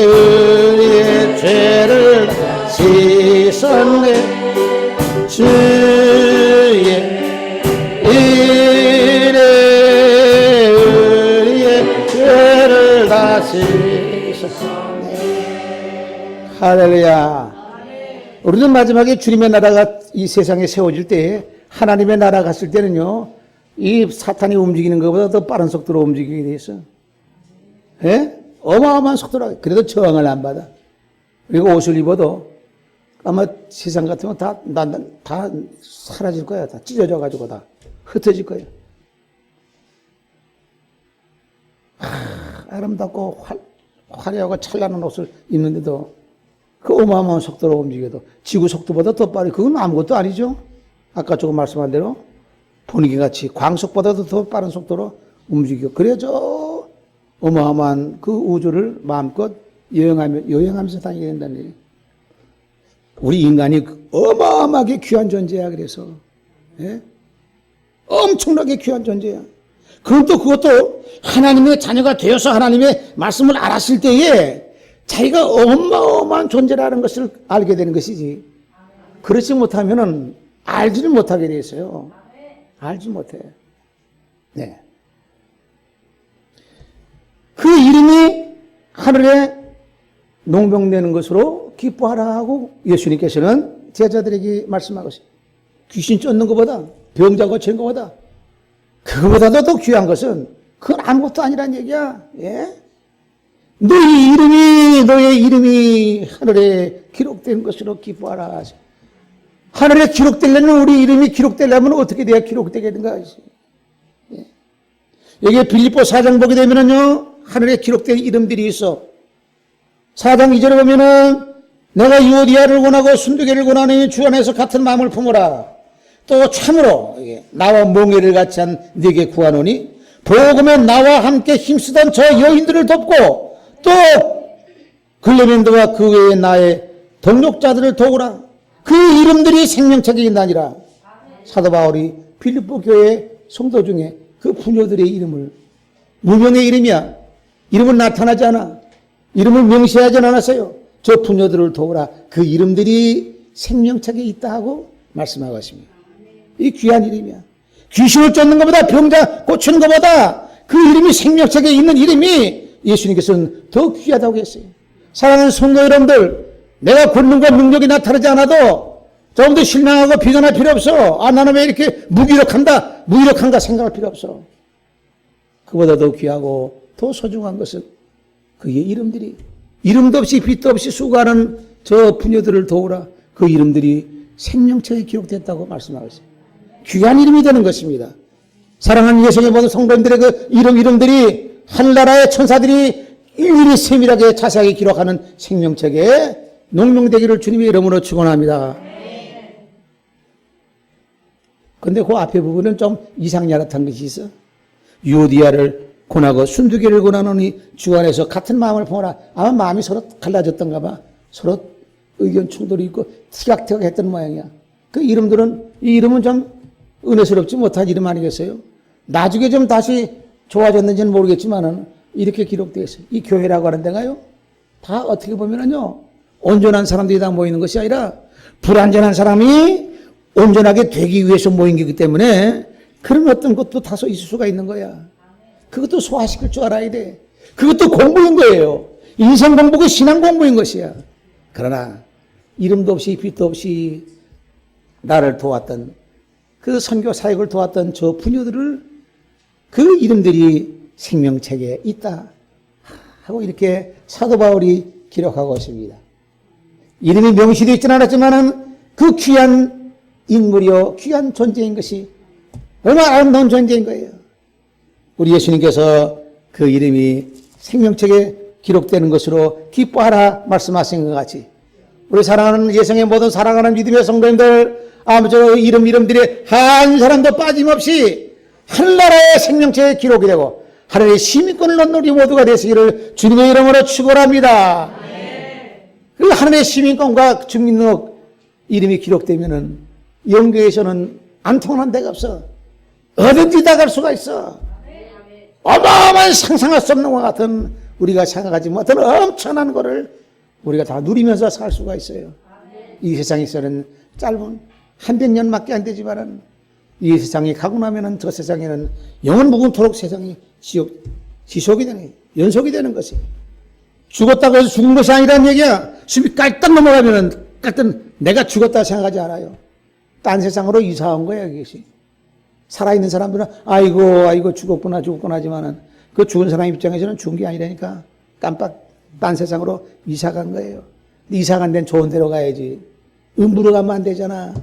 우리의 죄를 씻었네. 주의 은혜 우리의 죄를 다 씻었네. 할렐루야. 우리는 마지막에 주님의 나라가 이 세상에 세워질 때에 하나님의 나라 갔을 때는요, 이 사탄이 움직이는 것보다 더 빠른 속도로 움직이게 돼 있어. 예? 어마어마한 속도로. 그래도 저항을 안 받아. 그리고 옷을 입어도 아마 세상 같으면 다 사라질 거야. 다 찢어져가지고 다 흩어질 거야. 아름답고 화려하고 찬란한 옷을 입는데도 그 어마어마한 속도로 움직여도 지구 속도보다 더 빠르게, 그건 아무것도 아니죠. 아까 조금 말씀한 대로 번개같이 광속보다도 더 빠른 속도로 움직여. 그래 저 어마어마한 그 우주를 마음껏 여행하면서 다니게 된다는 얘기예요. 우리 인간이 어마어마하게 귀한 존재야. 그래서 예? 엄청나게 귀한 존재야. 그럼 또 그것도 하나님의 자녀가 되어서 하나님의 말씀을 알았을 때에 자기가 어마어마한 존재라는 것을 알게 되는 것이지. 그렇지 못하면은 알지를 못하게 돼 있어요. 알지 못해. 네. 그 이름이 하늘에 농병되는 것으로 기뻐하라 하고 예수님께서는 제자들에게 말씀하고 있어요. 귀신 쫓는 것보다, 병자 고치는 것보다, 그거보다도 더 귀한 것은 그건 아무것도 아니란 얘기야. 예? 너의 이름이 하늘에 기록된 것으로 기뻐하라. 하늘에 기록되려면, 우리 이름이 기록되려면 어떻게 돼야 기록되겠는가? 예. 여기 빌립보 4장 보게 되면은요, 하늘에 기록된 이름들이 있어. 4장 2절에 보면은 내가 유오디아를 원하고 순두개를 원하니 주 안에서 같은 마음을 품어라. 또 참으로 나와 멍에를 같이 한 네게 구하노니 복음에 나와 함께 힘쓰던 저 여인들을 돕고 또 글레멘드와 그 외에 나의 동력자들을 도우라. 그 이름들이 생명책에 있나니라. 사도 바울이 빌립보 교회 성도 중에 그 부녀들의 이름을, 무명의 이름이야. 이름은 나타나지 않아. 이름을 명시하지 않았어요. 저 부녀들을 도우라. 그 이름들이 생명책에 있다 하고 말씀하고 있습니다. 이 귀한 이름이야. 귀신을 쫓는 것보다, 병자 고치는 것보다 그 이름이 생명책에 있는 이름이 예수님께서는 더 귀하다고 했어요. 사랑하는 성도 여러분들, 내가 권능과 능력이 나타나지 않아도 조금 더 실망하고 비관할 필요 없어. 아, 나는 왜 이렇게 무기력한가 생각할 필요 없어. 그보다 더 귀하고 더 소중한 것은 그의 이름들이, 이름도 없이 빛도 없이 수고하는 저 부녀들을 도우라. 그 이름들이 생명책에 기록됐다고 말씀하고 있어요. 귀한 이름이 되는 것입니다. 사랑하는 예수님의 모든 성도님들의 그 이름들이 하늘나라의 천사들이 일일이 세밀하게 자세하게 기록하는 생명책에 농명되기를 주님의 이름으로 축원합니다. 근데 그 앞에 부분은 좀 이상야릇한 것이 있어. 유오디아를 권하고 순두개를 권하노니 주 안에서 같은 마음을 품어라. 아마 마음이 서로 갈라졌던가 봐. 서로 의견 충돌이 있고 티격태격 했던 모양이야. 그 이름들은, 이 이름은 좀 은혜스럽지 못한 이름 아니겠어요? 나중에 좀 다시 좋아졌는지는 모르겠지만은 이렇게 기록되어 있어요. 이 교회라고 하는 데가요, 다 어떻게 보면은요, 온전한 사람들이 다 모이는 것이 아니라 불완전한 사람이 온전하게 되기 위해서 모인 거기 때문에 그런 어떤 것도 다소 있을 수가 있는 거야. 그것도 소화시킬 줄 알아야 돼. 그것도 공부인 거예요. 인생 공부가 신앙 공부인 것이야. 그러나 이름도 없이 빛도 없이 나를 도왔던, 그 선교 사역을 도왔던 저 부녀들을, 그 이름들이 생명책에 있다 하고 이렇게 사도 바울이 기록하고 있습니다. 이름이 명시되어 있지는 않았지만은 그 귀한 인물이요, 귀한 존재인 것이 얼마나 아름다운 존재인 거예요. 우리 예수님께서 그 이름이 생명책에 기록되는 것으로 기뻐하라 말씀하신 것 같이, 우리 사랑하는 예성의 모든 사랑하는 믿음의 성도님들, 아무저 이름들이 한 사람도 빠짐없이 하늘나라의 생명책에 기록이 되고 하늘의 시민권을 얻는 우리 모두가 되시기를 주님의 이름으로 축원합니다. 그 하늘의 시민권과 주민등록 이름이 기록되면은 영교에서는 안 통하는 데가 없어. 어딘지 다 갈 수가 있어. 어마어마한 상상할 수 없는 것 같은, 우리가 생각하지 못하는 엄청난 거를 우리가 다 누리면서 살 수가 있어요. 이 세상에서는 짧은 한백 년밖에 안 되지만은 이 세상이 가고 나면은 저 세상에는 영원 무궁토록 세상이 지속이 되는, 연속이 되는 것이. 죽었다고 해서 죽은 것이 아니라는 얘기야. 숨이 깔딱 넘어가면은 깔딱 내가 죽었다 생각하지 않아요. 딴 세상으로 이사한 거야, 이것이. 살아있는 사람들은 아이고 죽었구나 하지만은 그 죽은 사람 입장에서는 죽은 게 아니라니까 깜빡 딴 세상으로 이사 간 거예요. 이사 간 데는 좋은 데로 가야지. 음부로 가면 안 되잖아.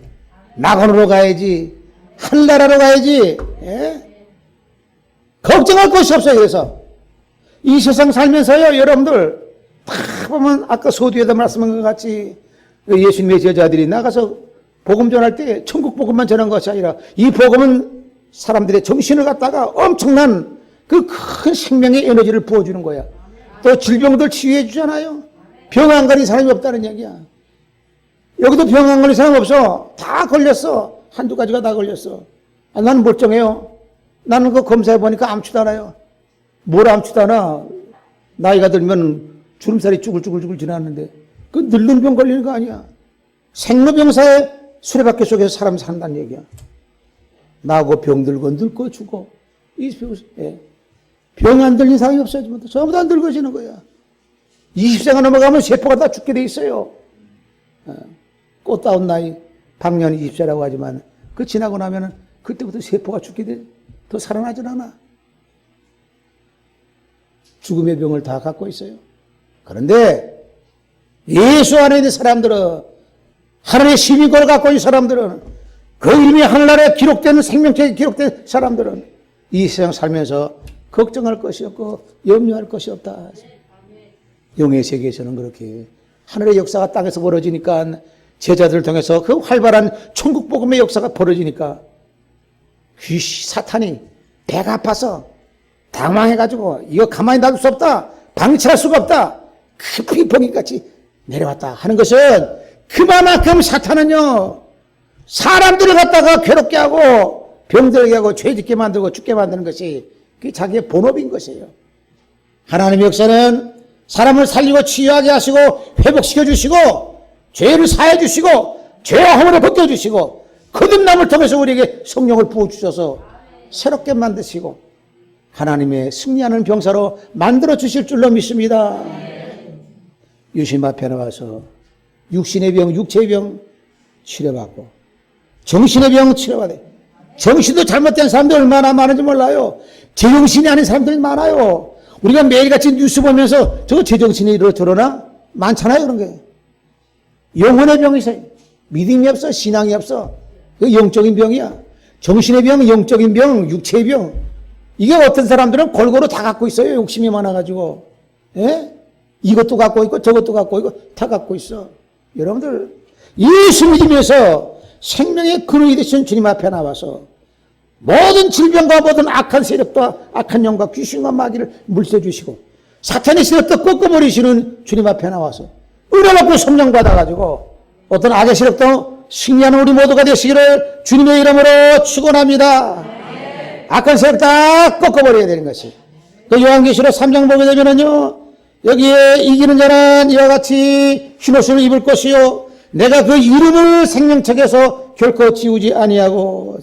낙원으로 가야지. 하늘나라로 가야지. 예? 걱정할 것이 없어요. 그래서 이 세상 살면서요, 여러분들 다 보면 아까 서두에도 말씀한 것 같이 예수님의 제자들이 나가서 복음 전할 때 천국 복음만 전한 것이 아니라 이 복음은 사람들의 정신을 갖다가 엄청난 그 큰 생명의 에너지를 부어주는 거야. 또 질병들 치유해 주잖아요. 병 안 걸린 사람이 없다는 얘기야. 여기도 병 안 걸린 사람 없어. 다 걸렸어. 한두 가지가 다 걸렸어. 아, 나는 멀쩡해요. 나는 그 검사해 보니까 아무렇지도 않아요. 뭘 아무렇지도 않아. 나이가 들면 주름살이 쭈글쭈글 지나는데 그 늙는 병 걸리는 거 아니야. 생로병사에 수레바퀴 속에서 사람 산다는 얘기야. 나고 병들고 늙고 죽어. 병 안 들린 사람이 없어요. 전부 다 늙어지는 거야. 20세가 넘어가면 세포가 다 죽게 돼 있어요. 꽃다운 나이, 방년 20세라고 하지만 그 지나고 나면은 그때부터 세포가 죽게 돼. 더 살아나질 않아. 죽음의 병을 다 갖고 있어요. 그런데 예수 안에 있는 사람들은, 하늘의 시민권을 갖고 있는 사람들은, 그 이름이 하늘나라에 기록된 생명책에 기록된 사람들은 이 세상 살면서 걱정할 것이 없고 염려할 것이 없다. 영의 세계에서는 그렇게 하늘의 역사가 땅에서 벌어지니까, 제자들을 통해서 그 활발한 천국 복음의 역사가 벌어지니까 사탄이 배가 아파서 당황해가지고 이거 가만히 놔둘 수 없다, 방치할 수가 없다, 급히 봉인같이 내려왔다 하는 것은, 그만큼 사탄은요 사람들을 갖다가 괴롭게 하고 병들게 하고 죄짓게 만들고 죽게 만드는 것이 그게 자기의 본업인 것이에요. 하나님의 역사는 사람을 살리고 치유하게 하시고 회복시켜 주시고 죄를 사해 주시고 죄와 허물을 벗겨 주시고 거듭남을 통해서 우리에게 성령을 부어 주셔서 새롭게 만드시고 하나님의 승리하는 병사로 만들어 주실 줄로 믿습니다. 유심 앞에 나와서 육신의 병, 육체의 병 치료받고 정신의 병 치료받아요. 정신도 잘못된 사람들 얼마나 많은지 몰라요. 제정신이 아닌 사람들이 많아요. 우리가 매일같이 뉴스 보면서 저거 제정신이 이러저러나? 많잖아요, 그런 게. 영혼의 병이 있어요. 믿음이 없어, 신앙이 없어. 그 영적인 병이야. 정신의 병, 영적인 병, 육체의 병. 이게 어떤 사람들은 골고루 다 갖고 있어요. 욕심이 많아가지고. 예? 이것도 갖고 있고 저것도 갖고 있고 다 갖고 있어. 여러분들 예수 믿으면서 생명의 근원이 되신 주님 앞에 나와서 모든 질병과 모든 악한 세력과 악한 영과 귀신과 마귀를 물세주시고 사탄의 세력도 꺾어버리시는 주님 앞에 나와서 은혜 받고 성령 받아가지고 어떤 악의 세력도 승리하는 우리 모두가 되시기를 주님의 이름으로 축원합니다. 악한 세력 다 꺾어버려야 되는 것이. 그 요한계시록 3장 보게 되면은요, 여기에 이기는 자는 이와 같이 흰옷을 입을 것이요 내가 그 이름을 생명책에서 결코 지우지 아니하고,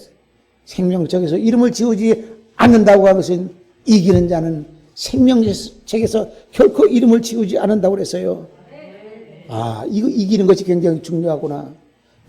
생명책에서 이름을 지우지 않는다고 한 것은 이기는 자는 생명책에서 결코 이름을 지우지 않는다고 그랬어요. 아, 이거 이기는 것이 굉장히 중요하구나.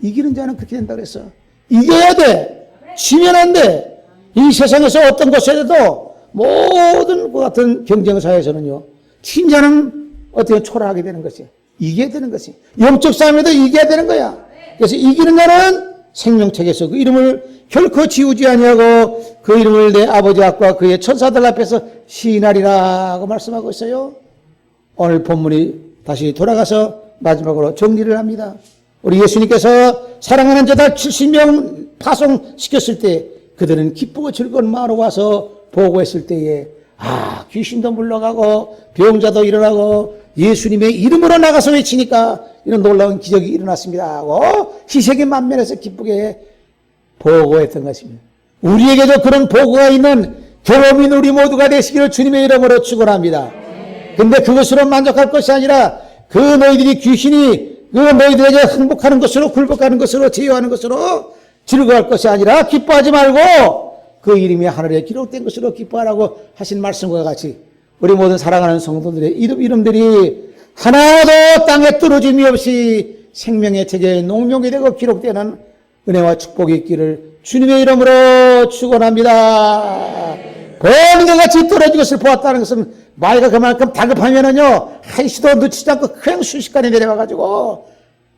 이기는 자는 그렇게 된다고 그랬어. 이겨야 돼. 지면 안 돼. 이 세상에서 어떤 곳에도 모든 것 같은 경쟁사에서는요, 팀자는 어떻게 초라하게 되는 것이야. 이겨야 되는 것이. 영적 싸움에도 이겨야 되는 거야. 그래서 이기는 자는 생명책에서 그 이름을 결코 지우지 아니하고 그 이름을 내 아버지 앞과 그의 천사들 앞에서 시인하리라고 말씀하고 있어요. 오늘 본문이 다시 돌아가서 마지막으로 정리를 합니다. 우리 예수님께서 사랑하는 자들 70명 파송시켰을 때 그들은 기쁘고 즐거운 마음으로 와서 보고했을 때에 귀신도 물러가고 병자도 일어나고 예수님의 이름으로 나가서 외치니까 이런 놀라운 기적이 일어났습니다 하고 희색의 만면에서 기쁘게 보고했던 것입니다. 우리에게도 그런 보고가 있는 경험인 우리 모두가 되시기를 주님의 이름으로 축원합니다. 근데 그것으로 만족할 것이 아니라 그 너희들이 귀신이 그 너희들에게 항복하는 것으로 굴복하는 것으로 제어하는 것으로 즐거워할 것이 아니라 기뻐하지 말고 그 이름이 하늘에 기록된 것으로 기뻐하라고 하신 말씀과 같이 우리 모든 사랑하는 성도들의 이름들이 하나도 땅에 떨어짐이 없이 생명의 책에 농명이 되고 기록되는 은혜와 축복이 있기를 주님의 이름으로 축원합니다. 보는 것 같이 떨어진 것을 보았다는 것은 마귀가 그만큼 다급하면은요 한시도 늦추지 않고 그냥 순식간에 내려와가지고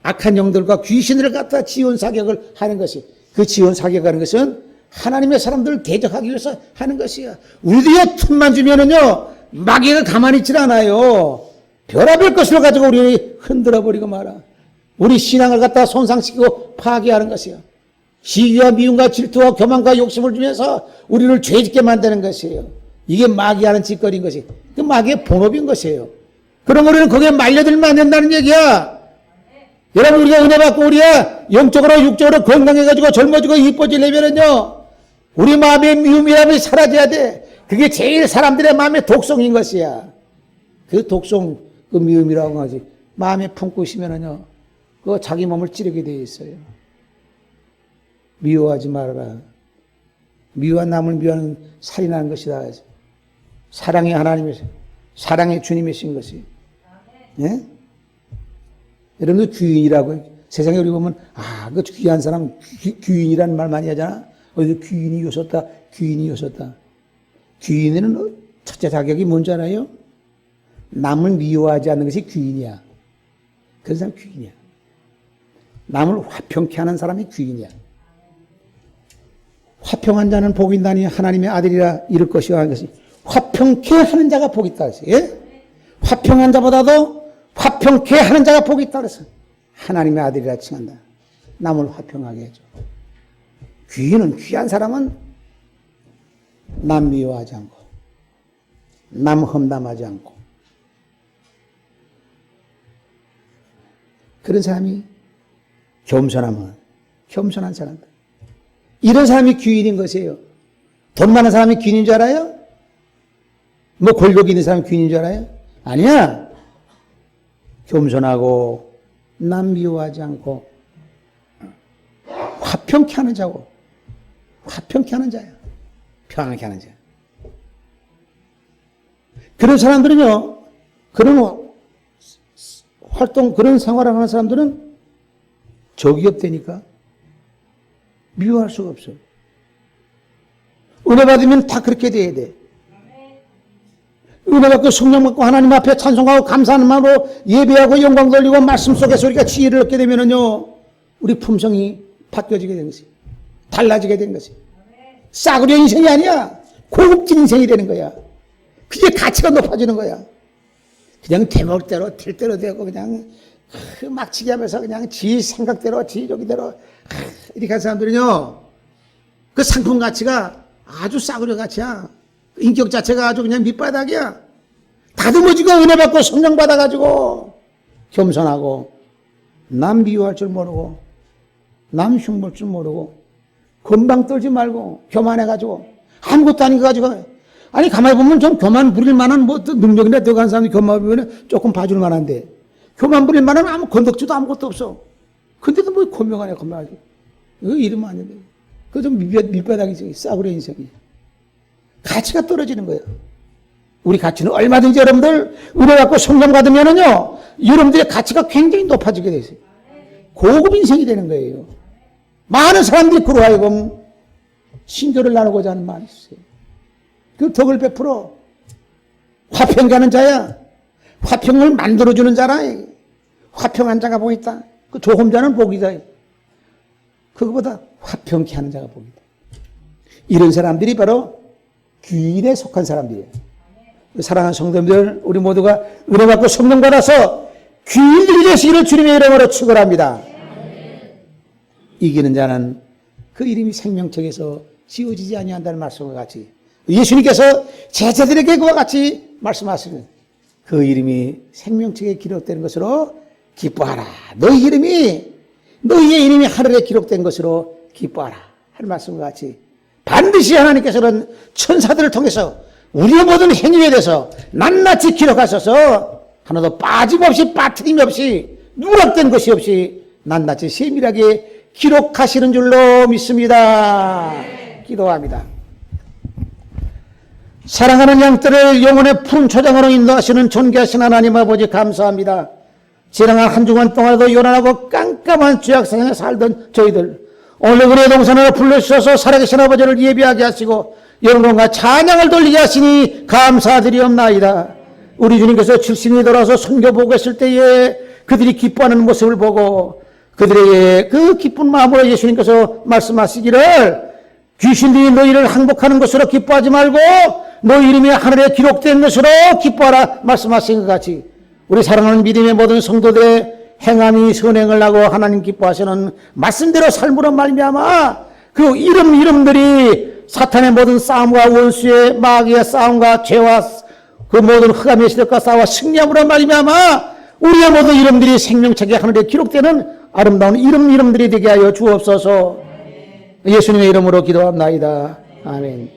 악한 영들과 귀신들을 갖다 지원 사격을 하는 것이, 그 지원 사격하는 것은 하나님의 사람들을 대적하기 위해서 하는 것이야. 우리도 틈만 주면은요 마귀가 가만히 있질 않아요. 별의별 것을 가지고 우리를 흔들어버리고 말아. 우리 신앙을 갖다 손상시키고 파괴하는 것이야. 시기와 미움과 질투와 교만과 욕심을 주면서 우리를 죄짓게 만드는 것이에요. 이게 마귀하는 짓거리인 것이, 그 마귀의 본업인 것이에요. 그럼 우리는 거기에 말려들면 안 된다는 얘기야. 여러분, 우리가 은혜 받고 우리가 영적으로 육적으로 건강해가지고 젊어지고 이뻐지려면은요 우리 마음의 미움이람이 사라져야 돼. 그게 제일 사람들의 마음의 독성인 것이야. 그 독성, 그 미움이라고 하지. 마음에 품고 있으면은요, 그 자기 몸을 찌르게 되어 있어요. 미워하지 말아라. 미워한 남을 미워하는 살인하는 것이다. 사랑의 하나님의, 사랑의 주님이신 것이. 예? 여러분들 귀인이라고 세상에 우리 보면 그 귀한 사람 귀인이라는 말 많이 하잖아. 어디서 귀인이 요섰다, 귀인이 요섰다. 귀인에는 첫째 자격이 뭔지 알아요? 남을 미워하지 않는 것이 귀인이야. 그런 사람이 귀인이야. 남을 화평케 하는 사람이 귀인이야. 화평한 자는 복이 있나니 하나님의 아들이라 이를 것이와 하는 것이 화평케 하는 자가 복이 있다 그랬어요. 예? 화평한 자보다도 화평케 하는 자가 복이 있다 그랬어요. 하나님의 아들이라 칭한다. 남을 화평하게 해줘. 귀인은, 귀한 사람은 남 미워하지 않고 남 험담하지 않고 그런 사람이 겸손하면 겸손한 사람들. 이런 사람이 귀인인 것이에요. 돈 많은 사람이 귀인인 줄 알아요? 뭐 권력 있는 사람이 귀인인 줄 알아요? 아니야. 겸손하고 남 미워하지 않고 화평케 하는 자고 화평케 하는 자야. 평안케 하는 자. 그런 사람들은요, 그런 활동, 그런 생활을 하는 사람들은 적이 없다니까 미워할 수가 없어. 은혜 받으면 다 그렇게 돼야 돼. 은혜 받고 성령 받고 하나님 앞에 찬송하고 감사하는 마음으로 예배하고 영광 돌리고 말씀 속에서 우리가 지혜를 얻게 되면은요, 우리 품성이 바뀌어지게 되는 것이, 달라지게 되는 것이. 싸구려 인생이 아니야. 고급진 인생이 되는 거야. 그게 가치가 높아지는 거야. 그냥 대목대로 튈대로 되고 그냥 막치기 하면서 그냥 지 생각대로 지 저기대로 이렇게 한 사람들은요, 그 상품 가치가 아주 싸구려 가치야. 인격 자체가 아주 그냥 밑바닥이야. 다듬어지고 은혜 받고 성령 받아가지고 겸손하고 남 미워할 줄 모르고 남 흉볼 줄 모르고 건방 떨지 말고 교만해가지고 아무것도 아닌 거 가지고, 아니 가만히 보면 좀 교만 부릴 만한 뭐 능력이나 들어간 사람이 교만 부리면 조금 봐줄 만한데 교만 부릴 만한 아무 건덕지도 아무것도 없어. 근데도 뭐 고명하네 건명하지. 이거 이러면 안 돼. 그거 좀 밑바닥이지. 싸구려 인생이. 가치가 떨어지는 거예요. 우리 가치는 얼마든지 여러분들 은혜 받고 성령 받으면은요, 여러분들의 가치가 굉장히 높아지게 돼 있어요. 고급 인생이 되는 거예요. 많은 사람들이 그로 하여금 신교를 나누고자 하는 마음이 있어요. 그 덕을 베풀어. 화평가는 자야. 화평을 만들어주는 자라. 화평한 자가 복이 있다. 그 조험자는 복이다. 그거보다 화평케 하는 자가 복이다. 이런 사람들이 바로 귀인에 속한 사람들이에요. 사랑하는 성도님들, 우리 모두가 은혜 받고 성령 받아서 귀인들이 되시기를 주님의 이름으로 축원합니다. 이기는 자는 그 이름이 생명책에서 지워지지 아니한다는 말씀과 같이 예수님께서 제자들에게 그와 같이 말씀하시는 그 이름이 생명책에 기록되는 것으로 기뻐하라. 너희 너희의 이름이 하늘에 기록된 것으로 기뻐하라. 하는 말씀과 같이 반드시 하나님께서는 천사들을 통해서 우리의 모든 행위에 대해서 낱낱이 기록하셔서 하나도 빠짐없이 빠트림 없이 누락된 것이 없이 낱낱이 세밀하게 기록하시는 줄로 믿습니다. 기도합니다. 사랑하는 양떼를 영혼의 푸른 초장으로 인도하시는 존귀하신 하나님 아버지 감사합니다. 지나간 한 주간 동안에도 요란하고 깜깜한 죄악 세상에 살던 저희들, 오늘 은혜의 동산으로 불러주셔서 살아계신 아버지를 예비하게 하시고 영광과 찬양을 돌리게 하시니 감사드리옵나이다. 우리 주님께서 출신이 돌아서 선교보고 했을 때에 그들이 기뻐하는 모습을 보고 그들에게 그 기쁜 마음으로 예수님께서 말씀하시기를 귀신들이 너희를 항복하는 것으로 기뻐하지 말고 너희 이름이 하늘에 기록된 것으로 기뻐하라 말씀하신 것 같이 우리 사랑하는 믿음의 모든 성도들의 행함이 선행을 하고 하나님 기뻐하시는 말씀대로 삶으로 말미암아 그 이름들이 사탄의 모든 싸움과 원수의 마귀의 싸움과 죄와 그 모든 흑암의 시대과 싸워 승리함으로 말미암아 우리의 모든 이름들이 생명책에 하늘에 기록되는 아름다운 이름들이 되게 하여 주옵소서. 예수님의 이름으로 기도합나이다. 아멘.